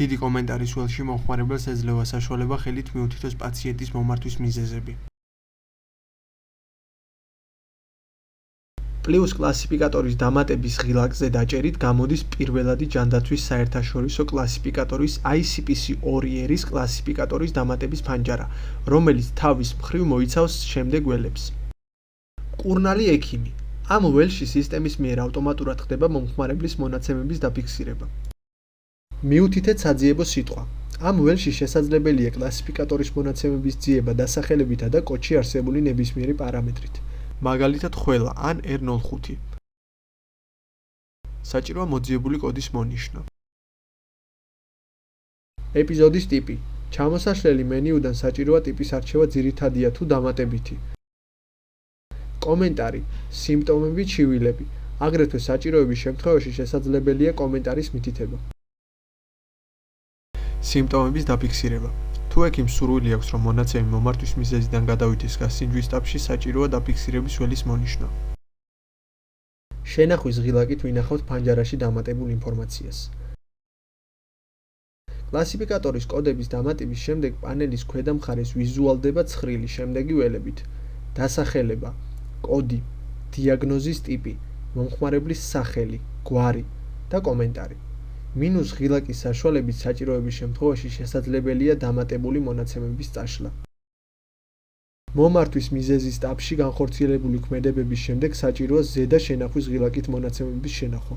დიდი კომენტარის ველში მომხმარებელს ეძლევა საშუალება ხელით მიუთითოს პაციენტის მომართვის მიზეზები. პლუს კლასიფიკატორის დამატების ღილაკზე დაჭერით გამოდის პირველადი ჯანდაცვის საერთაშორისო კლასიფიკატორის ICPC-2 ერის კლასიფიკატორის დამატების ფანჯარა, რომელიც თავის მხრივ მოიცავს შემდეგ ველებს. მკურნალი ექიმი. ამ ველში სისტემის მიერ ავტომატურად ხდება მომხმარებლის მონაცემების დაფიქსირება. მიუთითეთ საძიებო სიტყვა. ამ ველში შესაძლებელია კლასიფიკატორის მონაცემების ძიება დასახელებითა და კოდში არსებული ნებისმიერი პარამეტრით. მაგალითად ხველა ან R05. საჭიროა მოძიებული კოდის მონიშნა. ეპიზოდის ტიპი. ჩამოსაშლელი მენიუდან საჭიროა ტიპის არჩევა ძირითადია თუ დამატებითი. კომენტარი, სიმპტომები, ჩივილები. აგრეთვე საჭიროების შემთხვევაში შესაძლებელია კომენტარის მითითება. სიმპტომების დაფიქსირება. თუ ექიმს სურვილი აქვს, რომ მონაცემი მომართვის მიზეზიდან გადავიდეს გასინჯვის ეტაპში, საჭიროა დაფიქსირების ველის მონიშნა. შენახვის ღილაკით ვინახავთ ფანჯარაში დამატებულ ინფორმაციას. კლასიფიკატორის კოდების დამატების შემდეგ პანელის ქვედა მხარეს ვიზუალდება ცხრილი შემდეგი ველებით: დასახელება, კოდი, დიაგნოზის ტიპი, მომხმარებლის სახელი, გვარი და კომენტარი. მინუს ღილაკის საშუალებით საჭიროების შემთხვევაში შესაძლებელია დამატებული მონაცემების წაშლა. მომართვის მიზეზის ეტაპში განხორციელებული ქმედებების შემდეგ საჭიროა ზედა შენახვის ღილაკით მონაცემების შენახვა.